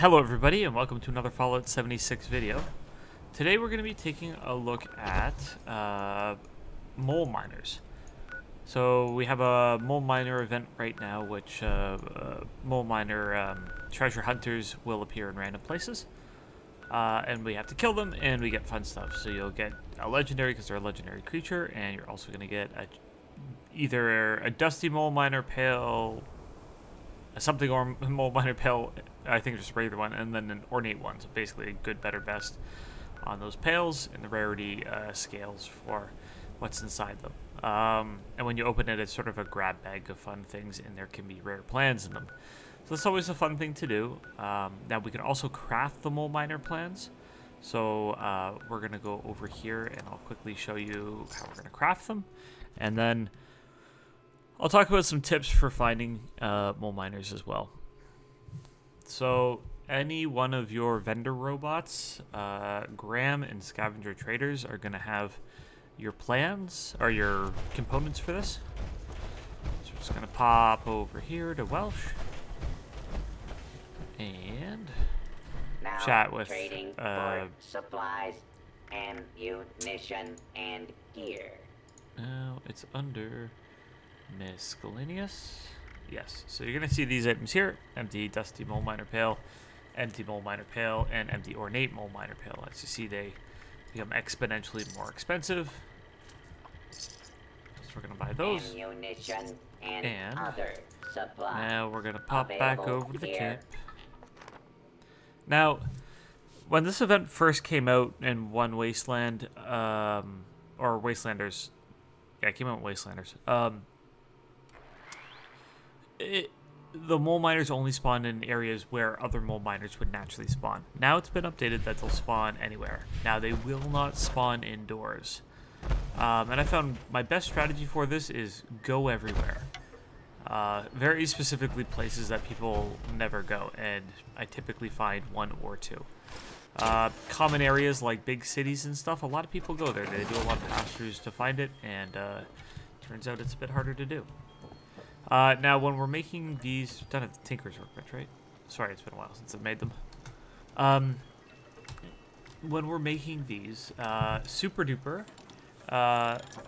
Hello everybody and welcome to another Fallout 76 video. Today we're going to be taking a look at mole miners. So we have a mole miner event right now, which mole miner treasure hunters will appear in random places. And we have to kill them and we get fun stuff. So you'll get a legendary because they're a legendary creature, and you're also going to get either a dusty mole miner pail, something or mole miner pail, I think just a regular one, and then an ornate one. So basically a good, better, best on those pails, and the rarity scales for what's inside them. And when you open it, it's sort of a grab bag of fun things, and there can be rare plans in them. So that's always a fun thing to do. Now we can also craft the mole miner plans. So we're going to go over here and I'll quickly show you how we're going to craft them. And then I'll talk about some tips for finding mole miners as well. So any one of your vendor robots, Graham and Scavenger Traders, are going to have your plans or your components for this. So we're just going to pop over here to Welsh and now chat with trading for supplies, ammunition, and gear. Now it's under miscellaneous. Yes, so you're gonna see these items here: empty dusty mole miner pail, empty mole miner pail, and empty ornate mole miner pail. As you see, they become exponentially more expensive. So we're gonna buy those. Ammunition and other supplies. Now we're gonna pop back over to the camp. Now, when this event first came out in One Wasteland, or Wastelanders, yeah, it came out in Wastelanders. The mole miners only spawn in areas where other mole miners would naturally spawn. Now it's been updated that they'll spawn anywhere. Now they will not spawn indoors. And I found my best strategy for this is go everywhere. Very specifically places that people never go, and I typically find one or two. Common areas like big cities and stuff, a lot of people go there. They do a lot of pass-throughs to find it, and turns out it's a bit harder to do. Now, when we're making these, done at the Tinker's Workbench, right? Sorry, it's been a while since I've made them. When we're making these, super duper,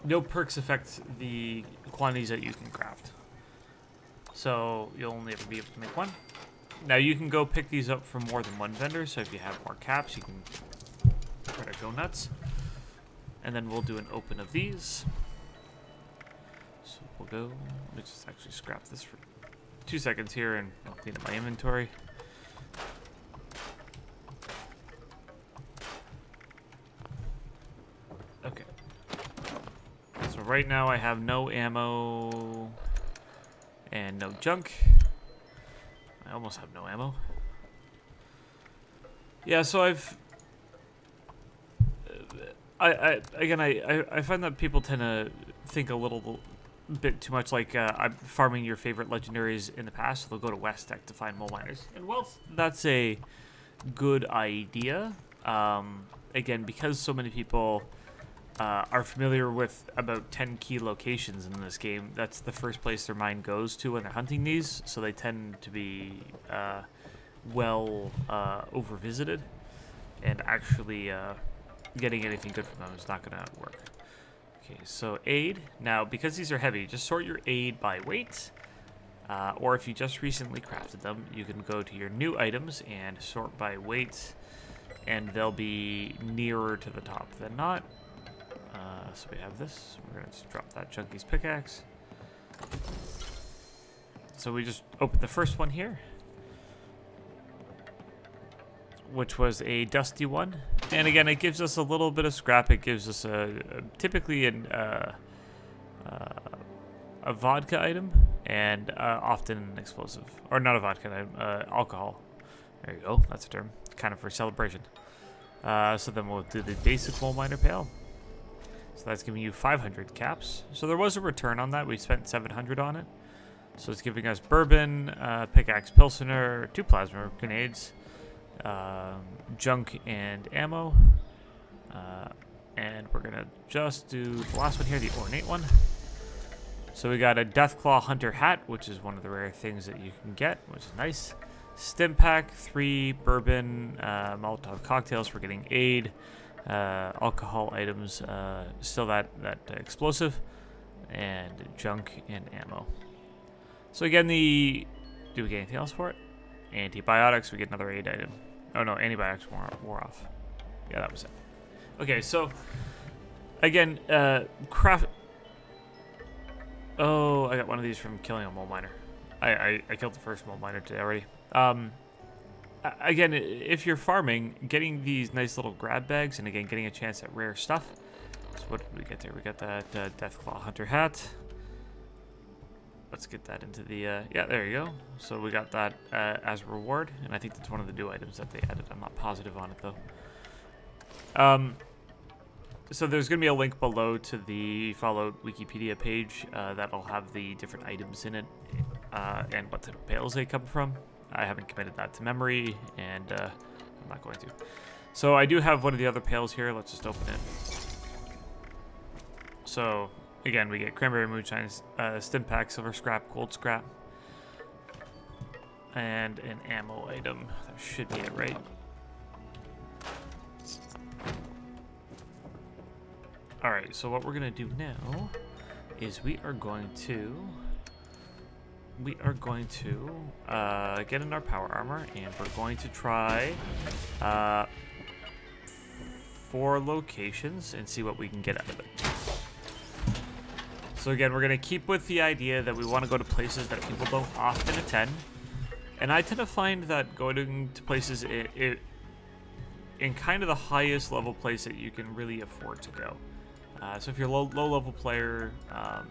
no perks affect the quantities that you can craft. So you'll only ever be able to make one. Now you can go pick these up from more than one vendor, so if you have more caps, you can try to go nuts. And then we'll do an open of these. So we'll go, let me just actually scrap this for 2 seconds here and I'll clean up my inventory. Okay. So right now I have no ammo and no junk. I almost have no ammo. Yeah, so I find that people tend to think a little bit too much like I'm farming your favorite legendaries in the past, so they'll go to West Tech to find mole miners. And whilst that's a good idea, again, because so many people are familiar with about 10 key locations in this game, that's the first place their mind goes to when they're hunting these, so they tend to be well over-visited, and actually getting anything good from them is not going to work. Okay, so aid. Now, because these are heavy, just sort your aid by weight, or if you just recently crafted them, you can go to your new items and sort by weight, and they'll be nearer to the top than not. So we have this. We're going to just drop that Chunky's pickaxe. So we just opened the first one here, which was a dusty one. And again, it gives us a little bit of scrap. It gives us typically a vodka item, and often an explosive. Or not a vodka item, alcohol. There you go. That's a term. Kind of for celebration. So then we'll do the basic mole miner pail. So that's giving you 500 caps. So there was a return on that. We spent 700 on it. So it's giving us bourbon, pickaxe pilsner, 2 plasma grenades, junk and ammo. And we're going to just do the last one here, the ornate one. So we got a Deathclaw Hunter hat, which is one of the rare things that you can get, which is nice. Stim pack, 3 bourbon, Molotov cocktails. We're getting aid, alcohol items, still that explosive, and junk and ammo. So again, do we get anything else for it? Antibiotics, we get another aid item. Oh no, antibiotics wore off. Yeah, that was it. Okay, so again, craft. Oh, I got one of these from killing a mole miner. I killed the first mole miner today already. Again, if you're farming, getting these nice little grab bags, and again, getting a chance at rare stuff. So what did we get there? We got that Deathclaw Hunter hat. Let's get that into the, yeah, there you go. So we got that as a reward, and I think that's one of the new items that they added. I'm not positive on it, though. So there's going to be a link below to the Fallout Wikipedia page that'll have the different items in it and what type of pails they come from. I haven't committed that to memory, and I'm not going to. So I do have one of the other pails here. Let's just open it. So again, we get cranberry moonshine, stim pack, silver scrap, gold scrap, and an ammo item. That should be it, right? Alright, so what we're going to do now is we are going to get in our power armor, and we're going to try 4 locations and see what we can get out of it. So again, we're going to keep with the idea that we want to go to places that people don't often attend. And I tend to find that going to places in kind of the highest level place that you can really afford to go. So if you're a low level player, oh,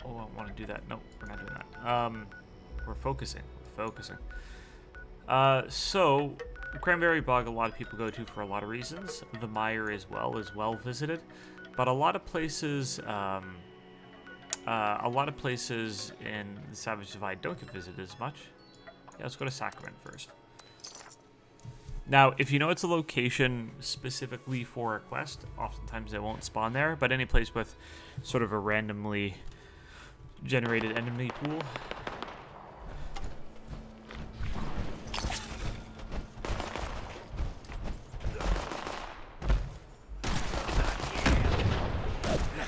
I want to do that. No, we're not doing that. We're focusing. So Cranberry Bog, a lot of people go to for a lot of reasons. The Mire as well is well visited, but a lot of places, in the Savage Divide don't get visited as much. Yeah, let's go to Sacrament first. Now, if you know it's a location specifically for a quest, oftentimes they won't spawn there, but any place with sort of a randomly generated enemy pool.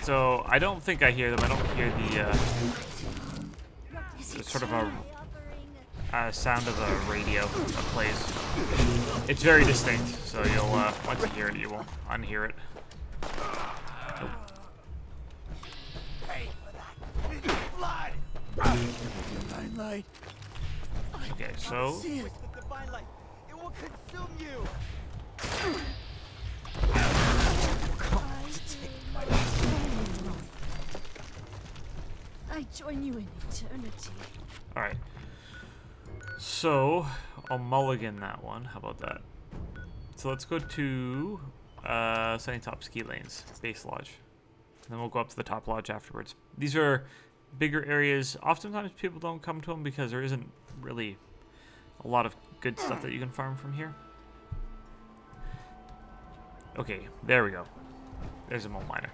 So, I don't think I hear them. I don't hear the sort of a sound of a radio that plays. It's very distinct, so you'll, once you hear it, you won't unhear it. Nope. Okay, so... I join you in eternity. Alright. So, I'll mulligan that one. How about that? So let's go to Sunny Top Ski Lanes, Base Lodge. And then we'll go up to the top lodge afterwards. These are bigger areas. Oftentimes people don't come to them because there isn't really a lot of good stuff that you can farm from here. Okay, there we go. There's a mole miner.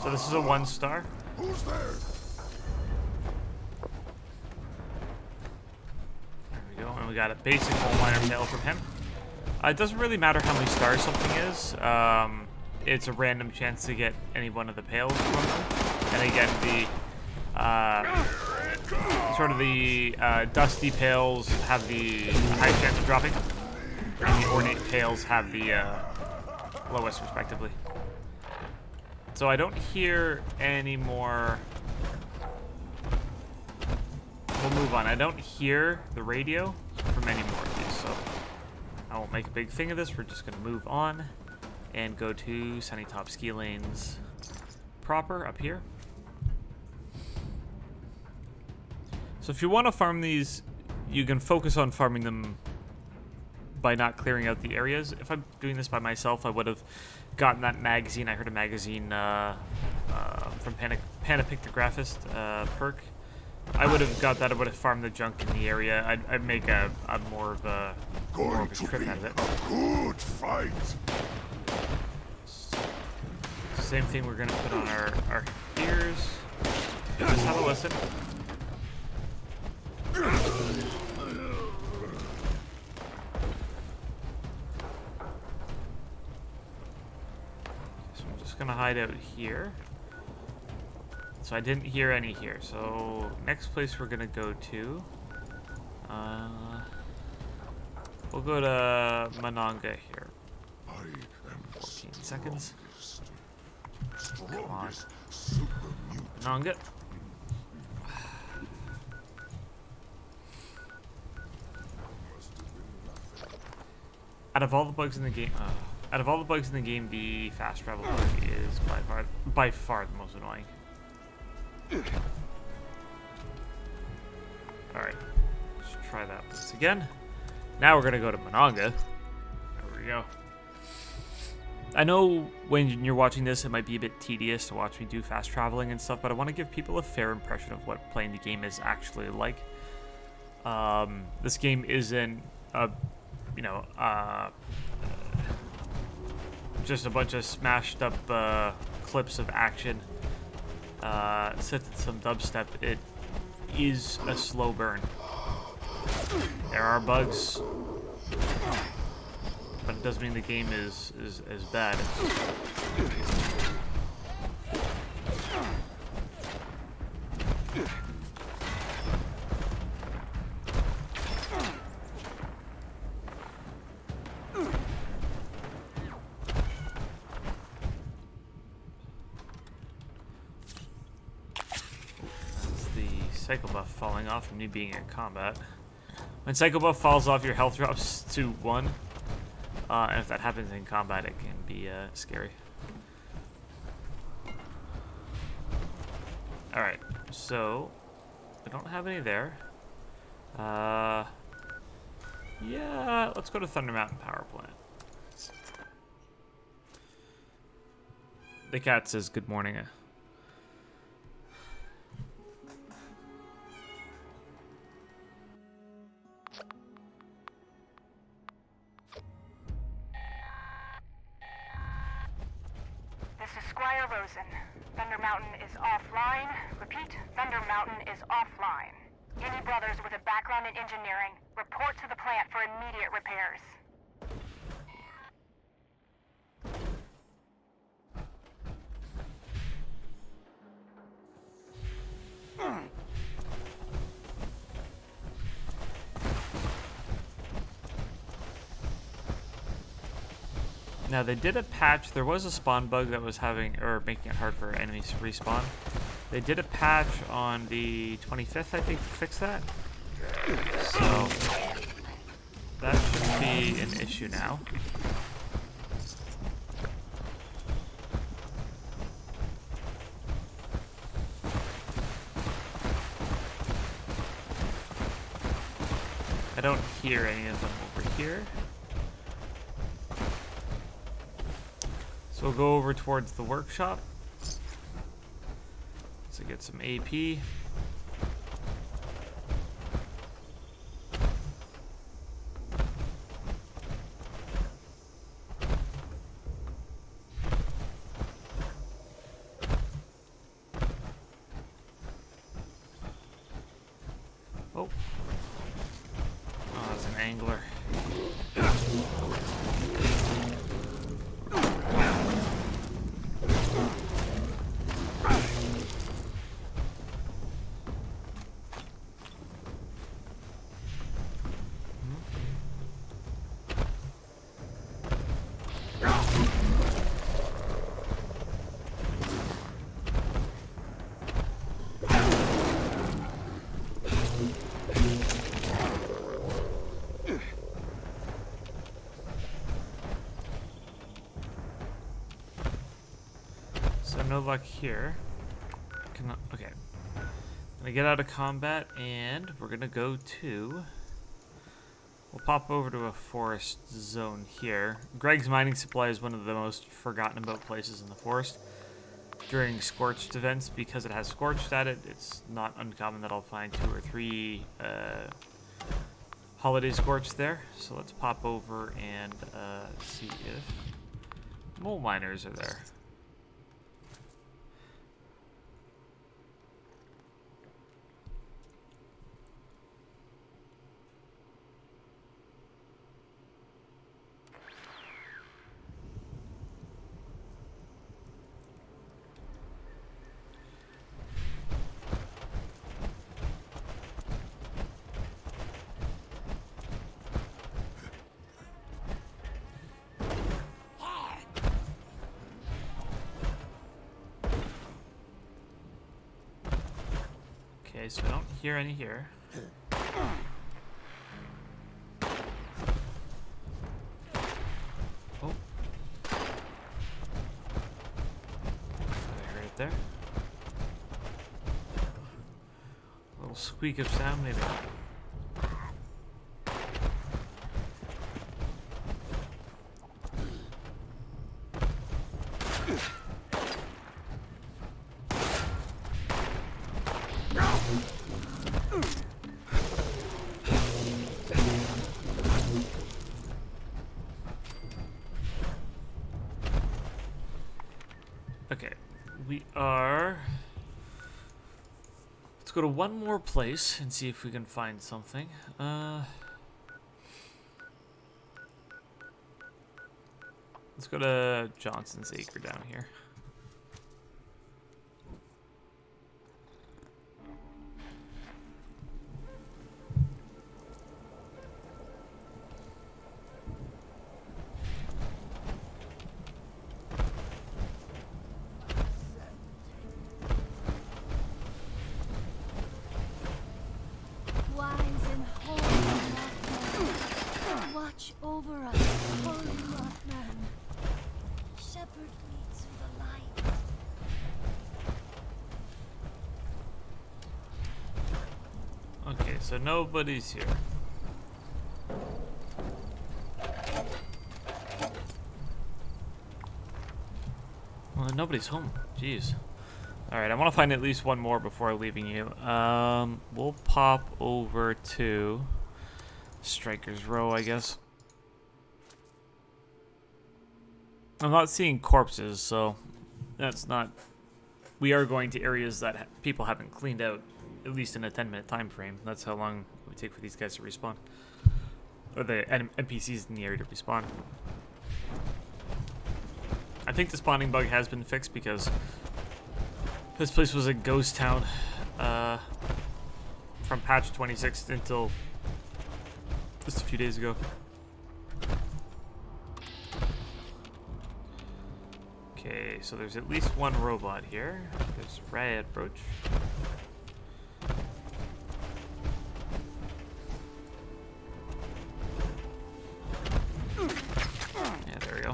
So this is a 1-star. Who's there? There we go, and we got a basic mole miner pail from him. It doesn't really matter how many stars something is. It's a random chance to get any one of the pails from them. And again, the dusty pails have the highest chance of dropping, and the ornate pails have the lowest, respectively. So I don't hear any more. We'll move on. I don't hear the radio from any more of these, so I won't make a big thing of this. We're just going to move on and go to Sunny Top Ski Lanes proper up here. So if you want to farm these, you can focus on farming them by not clearing out the areas. If I'm doing this by myself, I would have gotten that magazine. I heard a magazine from Panopictographist perk. I would have got that. I would have farmed the junk in the area. I'd make a more of a trip out of it. A good fight. Same thing we're gonna put on our ears. Just have a listen. So I'm just gonna hide out here. So I didn't hear any here. So next place we're gonna go to, we'll go to Mananga here. 14 seconds. Come on. Mananga. Out of all the bugs in the game, the fast travel bug is by far the most annoying. Alright, let's try that once again. Now we're gonna go to Mananga. There we go. I know when you're watching this, it might be a bit tedious to watch me do fast traveling and stuff, but I want to give people a fair impression of what playing the game is actually like. This game isn't just a bunch of smashed up clips of action set to some dubstep. It is a slow burn. There are bugs, but it doesn't mean the game is bad. Psycho buff falling off from me being in combat. When Psycho buff falls off, your health drops to 1. And if that happens in combat, it can be scary. Alright, so I don't have any there. Yeah, let's go to Thunder Mountain Power Plant. The cat says good morning. Thunder Mountain is offline. Repeat, Thunder Mountain is offline. Any brothers with a background in engineering, report to the plant for immediate repairs. Now they did a patch. There was a spawn bug that was making it hard for enemies to respawn. They did a patch on the 25th, I think, to fix that. So that shouldn't be an issue now. I don't hear any of them over here. So we'll go over towards the workshop to get some AP. Oh, that's an angler. So no luck here. Okay. Gonna get out of combat and we're gonna go to... We'll pop over to a forest zone here. Greg's mining supply is one of the most forgotten about places in the forest. During scorched events, because it has scorched at it, it's not uncommon that I'll find 2 or 3 holiday scorched there. So let's pop over and see if mole miners are there. Okay, so I don't hear any here. Oh. I heard it there. A little squeak of sound, maybe. Okay, we are... Let's go to one more place and see if we can find something. Let's go to Johnson's Acre down here. Wise and holy Mothman, watch over us, holy Mothman. Shepherd me to the light. Okay, so nobody's here. Well, nobody's home. Jeez. Alright, I want to find at least one more before leaving you. We'll pop over to Striker's Row, I guess. I'm not seeing corpses, so that's not... We are going to areas that people haven't cleaned out, at least in a 10-minute time frame. That's how long it would take for these guys to respawn. Or the NPCs in the area to respawn. I think the spawning bug has been fixed because this place was a ghost town from patch 26 until just a few days ago. Okay, so there's at least one robot here. There's Riot Brooch. Yeah, there we go.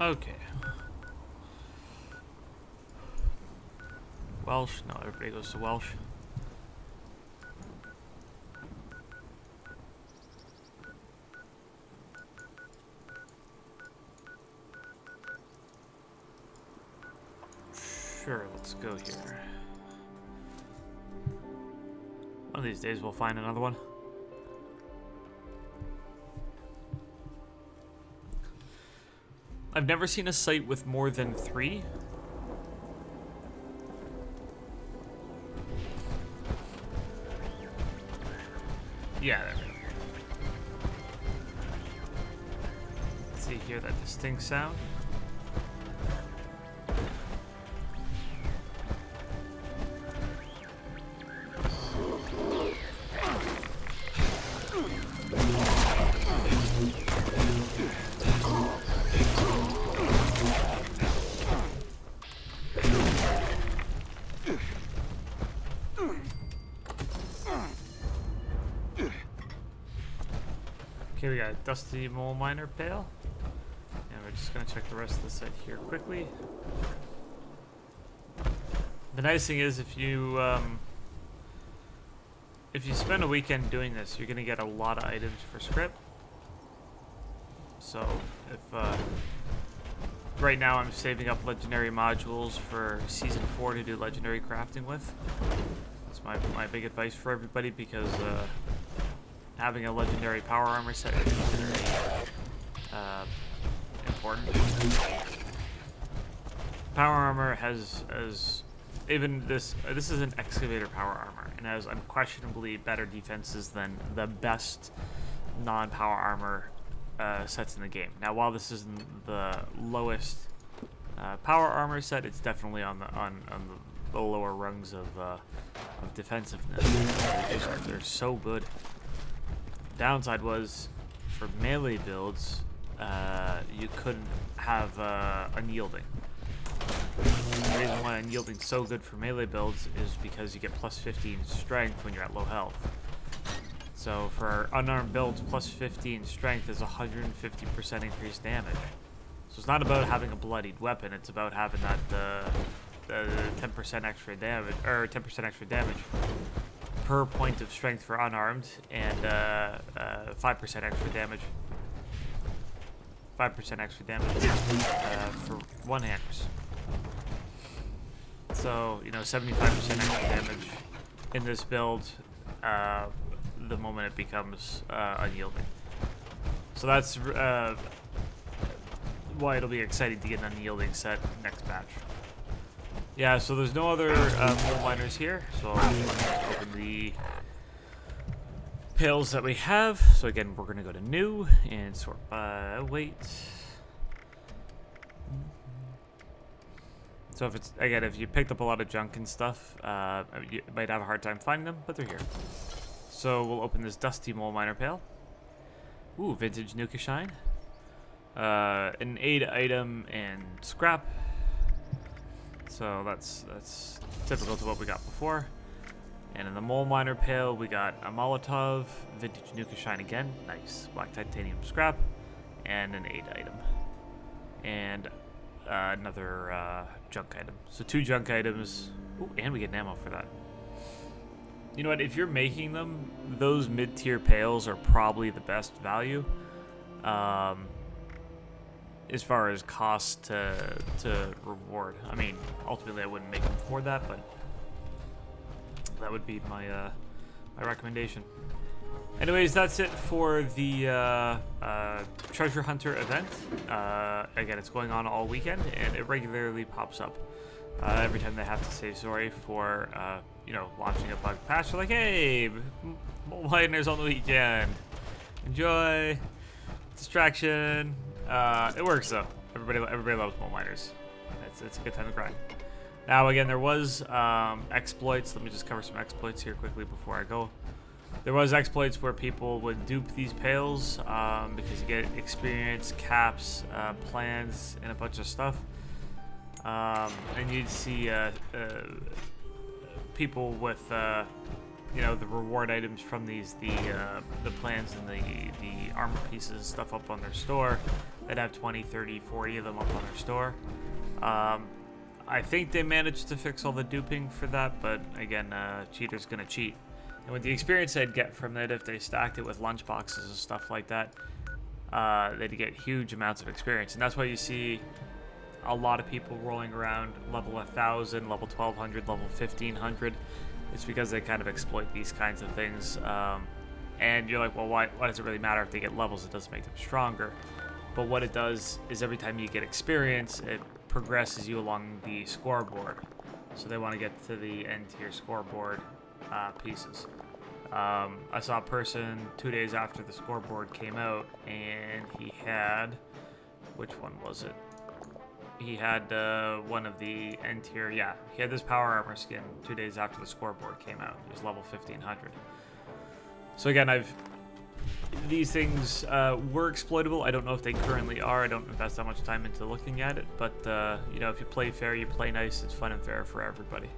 Okay. Welsh? No, everybody goes to Welsh. Sure, let's go here. One of these days we'll find another one. I've never seen a site with more than 3. Yeah, there we go. Let's see, hear that distinct sound. Okay, we got a Dusty Mole Miner pail. And we're just going to check the rest of the set here quickly. The nice thing is if you spend a weekend doing this, you're going to get a lot of items for script. So if right now I'm saving up legendary modules for Season 4 to do legendary crafting with. That's my big advice for everybody because having a legendary power armor set is very important. Power armor has even this is an excavator power armor and has unquestionably better defenses than the best non-power armor sets in the game. Now, while this isn't the lowest Power armor set, it's definitely on the lower rungs of defensiveness. They're so good. Downside was, for melee builds, you couldn't have unyielding. The reason why unyielding's so good for melee builds is because you get plus 15 strength when you're at low health. So for unarmed builds, plus 15 strength is 150% increased damage. So it's not about having a bloodied weapon, it's about having that 10% extra damage, or 10% extra damage per point of strength for unarmed, and 5% extra damage. 5% extra damage for one-handers. So, you know, 75% extra damage in this build the moment it becomes unyielding. So that's why it'll be exciting to get an unyielding set next batch. Yeah, so there's no other coal miners here, so I'll open the pails that we have. So again, we're gonna go to new and sort by weight. So if it's, again, if you picked up a lot of junk and stuff, you might have a hard time finding them, but they're here. So we'll open this dusty mole miner pail. Ooh, vintage Nuka Shine. An 8 item and scrap. So that's typical to what we got before. And in the mole miner pail, we got a Molotov, vintage Nuka Shine again, nice, black titanium scrap, and an 8 item. And another junk item. So 2 junk items. Ooh, and we get an ammo for that. You know what? If you're making them, those mid-tier pails are probably the best value. As far as cost to reward. I mean, ultimately I wouldn't make them for that, but that would be my my recommendation. Anyways, that's it for the treasure hunter event. Again, it's going on all weekend, and it regularly pops up every time they have to say sorry for you know, launching a bug patch. They're like, hey, mole miners on the weekend, enjoy. Distraction. It works though. Everybody loves mole miners. It's a good time to grind. Now again, there was exploits. Let me just cover some exploits here quickly before I go. There was exploits where people would dupe these pails because you get experience, caps, plans, and a bunch of stuff. And you'd see people with you know, the reward items from these, the plans and the armor pieces and stuff up on their store. They'd have 20, 30, 40 of them up on their store. I think they managed to fix all the duping for that, but again, cheater's gonna cheat. And with the experience they'd get from it, if they stacked it with lunch boxes and stuff like that, they'd get huge amounts of experience. And that's why you see a lot of people rolling around level 1000, level 1200, level 1500. It's because they kind of exploit these kinds of things. And you're like, well, why does it really matter if they get levels? It doesn't make them stronger. But what it does is every time you get experience, it progresses you along the scoreboard. So they want to get to the end tier scoreboard pieces. I saw a person 2 days after the scoreboard came out, and he had, which one was it? He had one of the end tier, yeah, he had this power armor skin 2 days after the scoreboard came out. He was level 1500. So again, these things were exploitable. I don't know if they currently are. I don't invest that much time into looking at it, but you know, if you play fair, you play nice, it's fun and fair for everybody.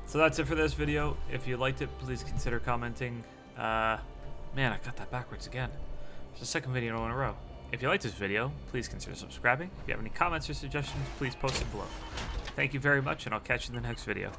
So that's it for this video. If you liked it, please consider commenting. Man, I got that backwards again. It's the second video in a row. If you liked this video, please consider subscribing. If you have any comments or suggestions, please post it below. Thank you very much, and I'll catch you in the next video.